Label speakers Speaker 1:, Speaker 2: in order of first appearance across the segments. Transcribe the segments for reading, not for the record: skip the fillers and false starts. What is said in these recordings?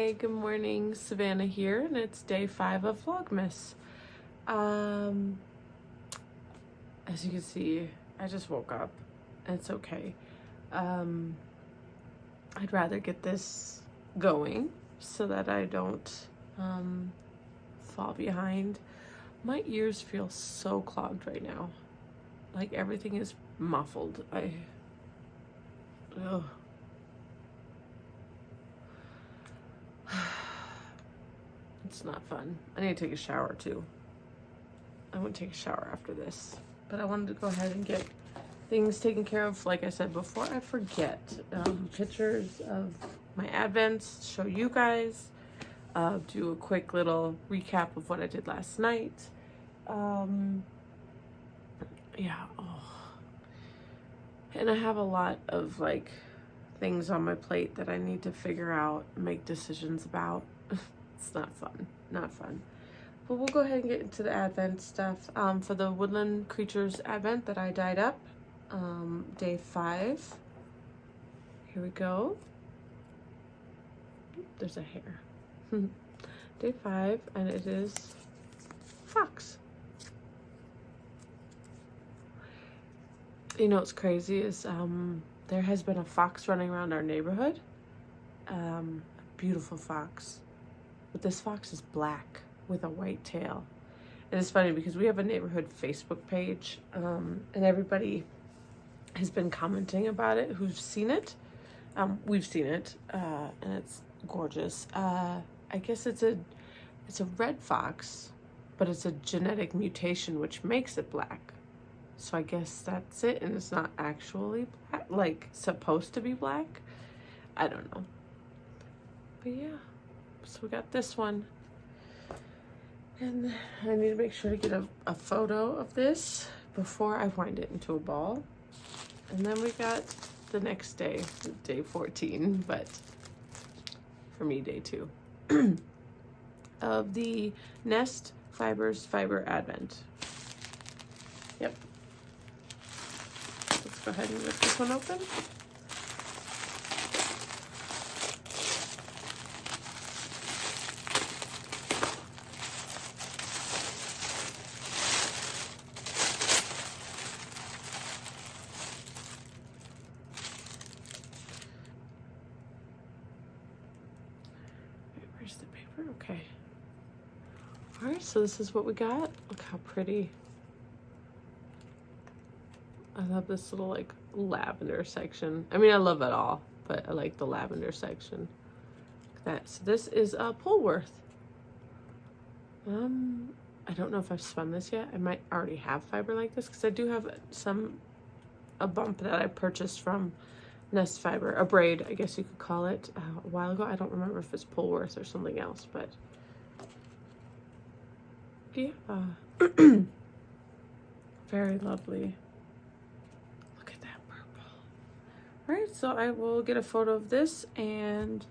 Speaker 1: Hi, good morning, Savannah here, and it's day 5 of Vlogmas. As you can see, I just woke up, and it's okay. I'd rather get this going so that I don't fall behind. My ears feel so clogged right now. Like everything is muffled. Ugh. It's not fun. I need to take a shower too. I want to take a shower after this. But I wanted to go ahead and get things taken care of, like I said, before I forget. Pictures of my advents, show you guys. Do a quick little recap of what I did last night. Yeah. Oh. And I have a lot of like things on my plate that I need to figure out and make decisions about. It's not fun. Not fun. But we'll go ahead and get into the Advent stuff. For the Woodland Creatures Advent that I dyed up, day 5. Here we go. There's a hair. Day 5, and it is fox. You know what's crazy is there has been a fox running around our neighborhood. A beautiful fox. But this fox is black with a white tail. And it's funny because we have a neighborhood Facebook page, and everybody has been commenting about it who's seen it. We've seen it, and it's gorgeous. I guess it's a red fox, but it's a genetic mutation which makes it black. So I guess that's it, and it's not actually black, like supposed to be black. I don't know. But yeah, so we got this one. And I need to make sure to get a photo of this before I wind it into a ball. And then we got the next day, day 14, but for me, day 2 of the Nest Fibers Fiber Advent. Yep. Let's go ahead and rip this one open. Where's the paper? Okay. All right, so this is what we got. Look how pretty. I love this little like lavender section. I mean, I love it all, but I like the lavender section. Look at that. So this is Polworth. I don't know if I've spun this yet. I might already have fiber like this because I do have a bump that I purchased from Nest Fiber, a braid, I guess you could call it, a while ago. I don't remember if it's Polworth or something else, but yeah. Very lovely. Look at that purple. All right, so I will get a photo of this and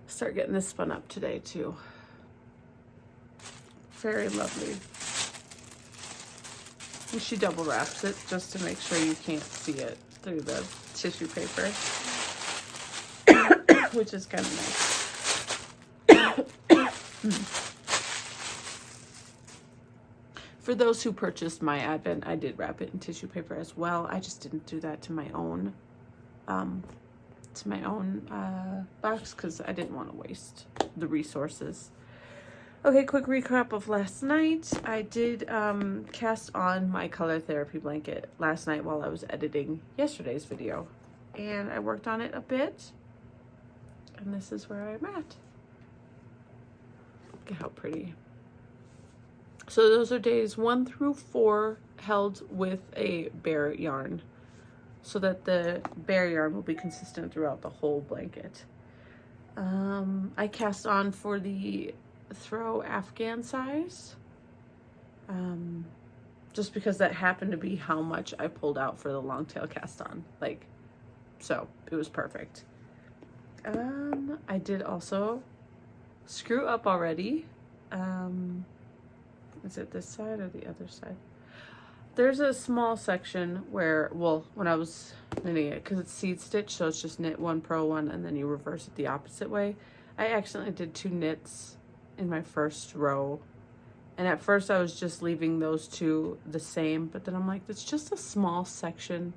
Speaker 1: start getting this spun up today too. Very lovely. And she double wraps it just to make sure you can't see it through the tissue paper, which is kind of nice. For those who purchased my Advent, I did wrap it in tissue paper as well. I just didn't do that to my own box because I didn't want to waste the resources. Okay, quick recap of last night. I did cast on my color therapy blanket last night while I was editing yesterday's video. And I worked on it a bit. And this is where I'm at. Look at how pretty. So those are days 1 through 4 held with a bare yarn, so that the bare yarn will be consistent throughout the whole blanket. I cast on for the throw Afghan size, just because that happened to be how much I pulled out for the long tail cast on, like, so it was perfect. I did also screw up already. Is it this side or the other side? There's a small section where, well, when I was knitting it, because it's seed stitch, so it's just knit 1, purl 1, and then you reverse it the opposite way. I accidentally did 2 knits in my first row. And at first I was just leaving those 2 the same, but then I'm like, it's just a small section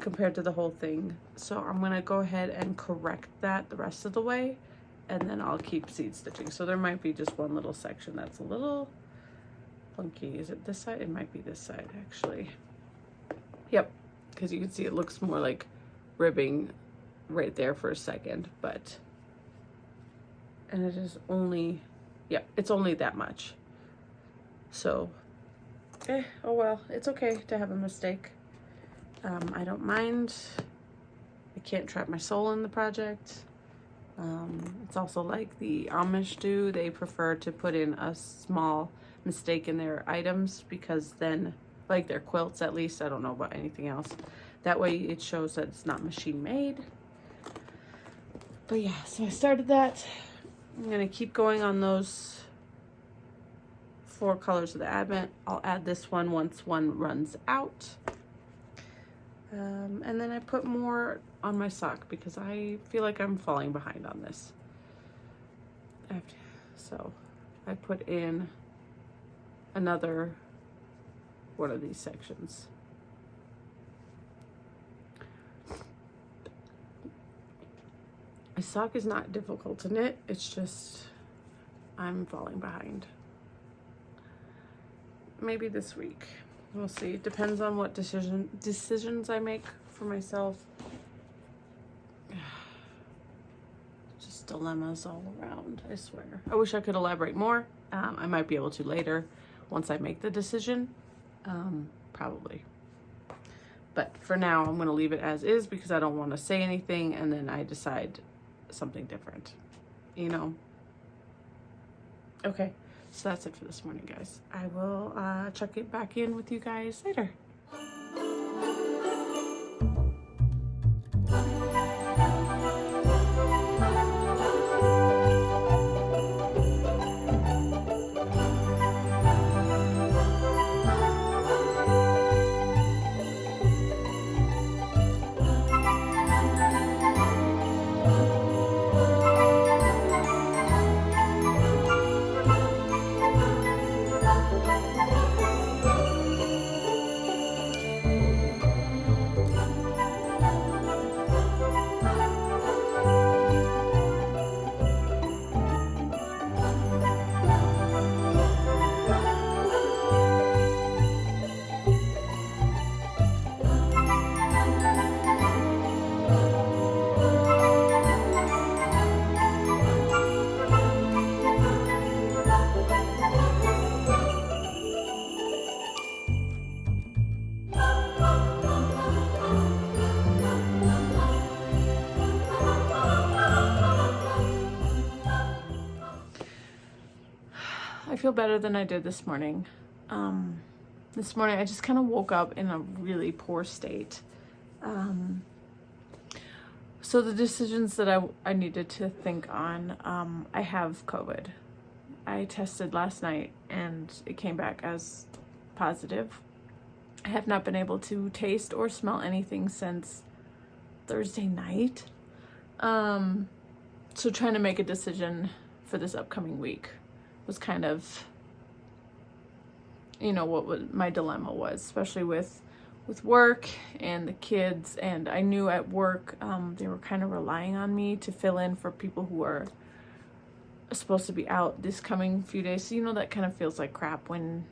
Speaker 1: compared to the whole thing. So I'm gonna go ahead and correct that the rest of the way, and then I'll keep seed stitching. So there might be just one little section that's a little funky. Is it this side? It might be this side actually. Yep, because you can see it looks more like ribbing right there for a second, but, and it is only, yep, it's only that much. So, oh well, it's okay to have a mistake. I don't mind. I can't trap my soul in the project. It's also like the Amish do. They prefer to put in a small mistake in their items, because then, like their quilts at least, I don't know about anything else. That way it shows that it's not machine made. But yeah, so I started that. I'm gonna keep going on those 4 colors of the Advent. I'll add this one once one runs out. And then I put more on my sock because I feel like I'm falling behind on this. So I put in another one of these sections. My sock is not difficult to knit. It's just I'm falling behind. Maybe this week. We'll see. It depends on what decisions I make for myself. Just dilemmas all around, I swear. I wish I could elaborate more. I might be able to later once I make the decision. Probably. But for now, I'm going to leave it as is because I don't want to say anything and then I decide something different. You know? Okay. So that's it for this morning, guys. I will check it back in with you guys later. I feel better than I did this morning. This morning I just kind of woke up in a really poor state. So the decisions that I needed to think on, I have COVID. I tested last night and it came back as positive. I have not been able to taste or smell anything since Thursday night. So trying to make a decision for this upcoming week was kind of, you know, what my dilemma was, especially with work and the kids. And I knew at work they were kind of relying on me to fill in for people who are supposed to be out this coming few days. So, you know, that kind of feels like crap when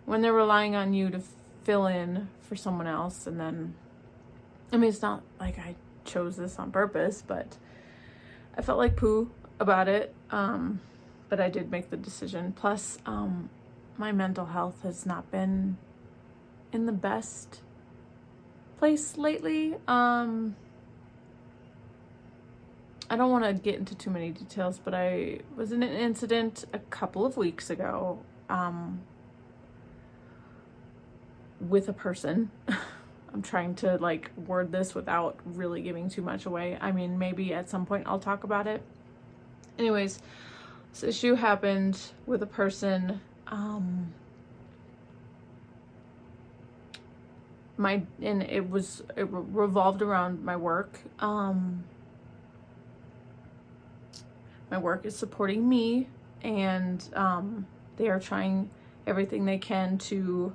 Speaker 1: they're relying on you to fill in for someone else. And then, I mean, it's not like I chose this on purpose, but I felt like poo about it. But I did make the decision. Plus, my mental health has not been in the best place lately. I don't want to get into too many details, but I was in an incident a couple of weeks ago with a person. I'm trying to like word this without really giving too much away. I mean, maybe at some point I'll talk about it. Anyways, this issue happened with a person. It revolved around my work. My work is supporting me, and they are trying everything they can to,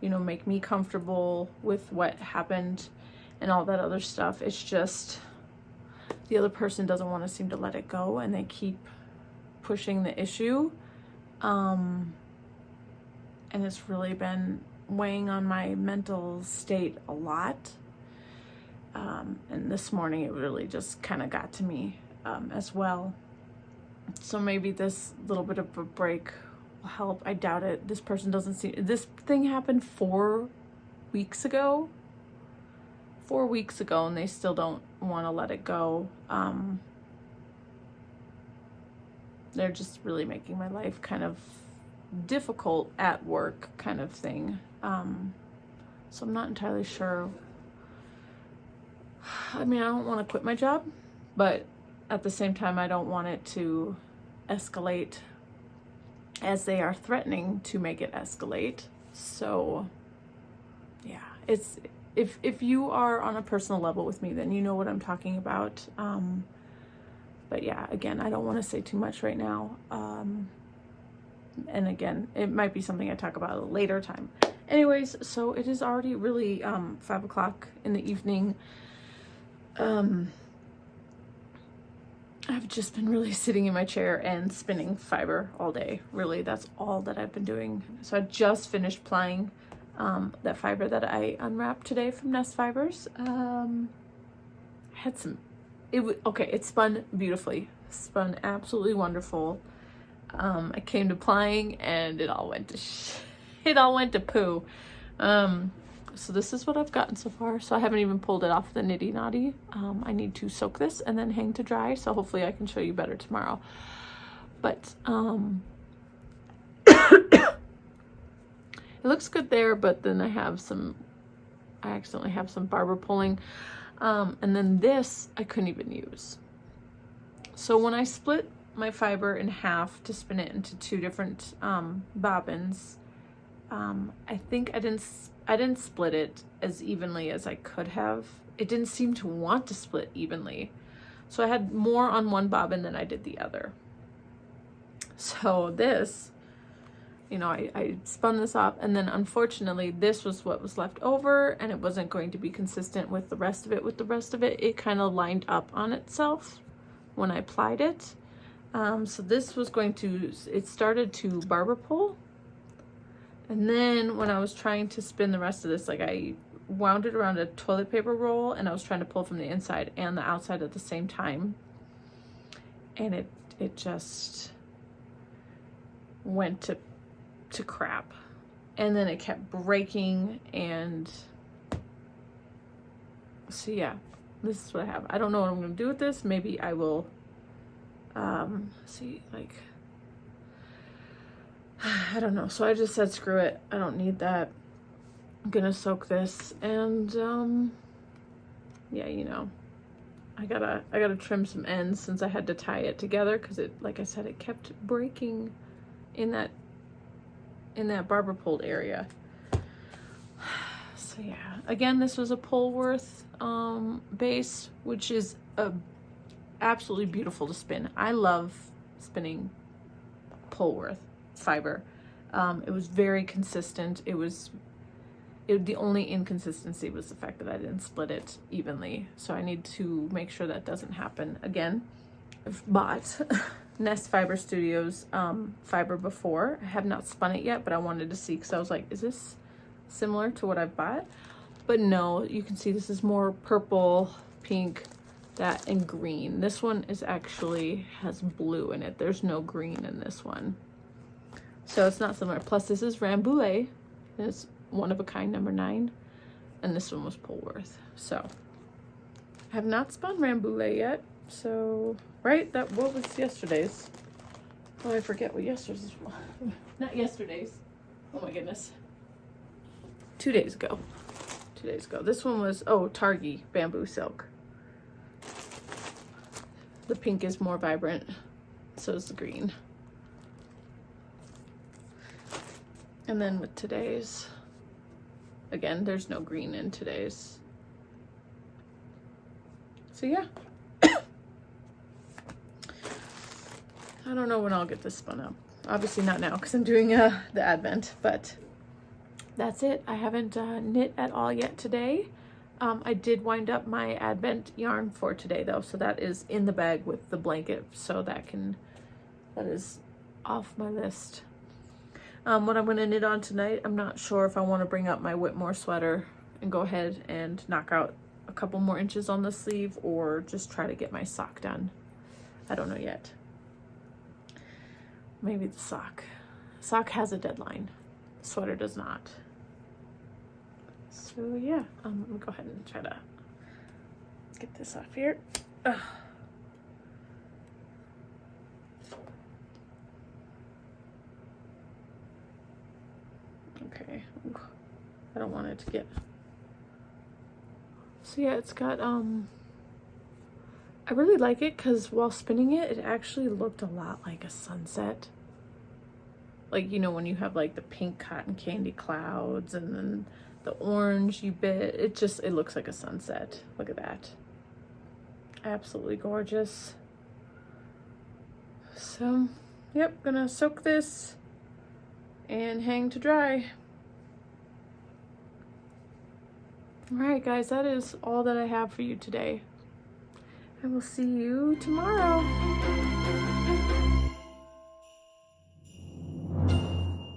Speaker 1: you know, make me comfortable with what happened and all that other stuff. It's just the other person doesn't want to seem to let it go, and they keep pushing the issue. And it's really been weighing on my mental state a lot. And this morning it really just kind of got to me as well. So maybe this little bit of a break will help. I doubt it. This person doesn't see. This thing happened 4 weeks ago. 4 weeks ago, and they still don't want to let it go. They're just really making my life kind of difficult at work, kind of thing. So I'm not entirely sure. I mean, I don't want to quit my job, but at the same time, I don't want it to escalate as they are threatening to make it escalate. So yeah, it's, if you are on a personal level with me, then you know what I'm talking about. But yeah, again, I don't want to say too much right now. And again, it might be something I talk about at a later time. Anyways, so it is already really 5 o'clock in the evening. I've just been really sitting in my chair and spinning fiber all day. Really, that's all that I've been doing. So I just finished plying that fiber that I unwrapped today from Nest Fibers. Had some, it spun beautifully. Spun absolutely wonderful. I came to plying and it all went to poo. So this is what I've gotten so far. So I haven't even pulled it off the nitty knotty. I need to soak this and then hang to dry. So hopefully I can show you better tomorrow. But it looks good there, but then I accidentally have some barber pulling. And then this I couldn't even use. So when I split my fiber in half to spin it into 2 different bobbins, I think I didn't split it as evenly as I could have. It didn't seem to want to split evenly. So I had more on one bobbin than I did the other. So this, you know, I spun this off, and then unfortunately this was what was left over, and it wasn't going to be consistent with the rest of it. With the rest of it, it kind of lined up on itself when I applied it. So this was it started to barber pull. And then when I was trying to spin the rest of this, like I wound it around a toilet paper roll, and I was trying to pull from the inside and the outside at the same time. And it just went to crap. And then it kept breaking, and so yeah, this is what I have. I don't know what I'm going to do with this. Maybe I will see, like, I don't know. So I just said, screw it. I don't need that. I'm gonna soak this, and yeah, you know, I gotta trim some ends since I had to tie it together, because it, like I said, it kept breaking in that barber pulled area. So yeah, again, this was a Polworth base, which is absolutely beautiful to spin. I love spinning Polworth fiber. It was very consistent. The only inconsistency was the fact that I didn't split it evenly. So I need to make sure that doesn't happen again. I've bought Nest Fiber Studios fiber before. I have not spun it yet, but I wanted to see, because I was like, is this similar to what I bought? But no, you can see this is more purple, pink, that, and green. This one is actually has blue in it. There's no green in this one. So it's not similar. Plus this is Rambouillet. It's one of a kind, number 9. And this one was Polworth. So I have not spun Rambouillet yet. So, right? What was yesterday's? Oh, I forget what yesterday's was. Not yesterday's. Oh my goodness. 2 days ago. 2 days ago. This one was, Targhee bamboo silk. The pink is more vibrant. So is the green. And then with today's, again, there's no green in today's. So yeah. I don't know when I'll get this spun up. Obviously not now because I'm doing the Advent, but that's it. I haven't knit at all yet today. I did wind up my Advent yarn for today though, so that is in the bag with the blanket, so that is off my list. What I'm going to knit on tonight, I'm not sure if I want to bring up my Whitmore sweater and go ahead and knock out a couple more inches on the sleeve, or just try to get my sock done. I don't know yet. Maybe the sock. Sock has a deadline. The sweater does not. So yeah, let me go ahead and try to get this off here. Ugh. Okay, ooh, I don't want it to get. So yeah, it's got I really like it because while spinning it, it actually looked a lot like a sunset. Like, you know, when you have like the pink cotton candy clouds and then the orangey bit, it looks like a sunset. Look at that. Absolutely gorgeous. So, yep, gonna soak this and hang to dry. Alright guys, that is all that I have for you today. I will see you tomorrow.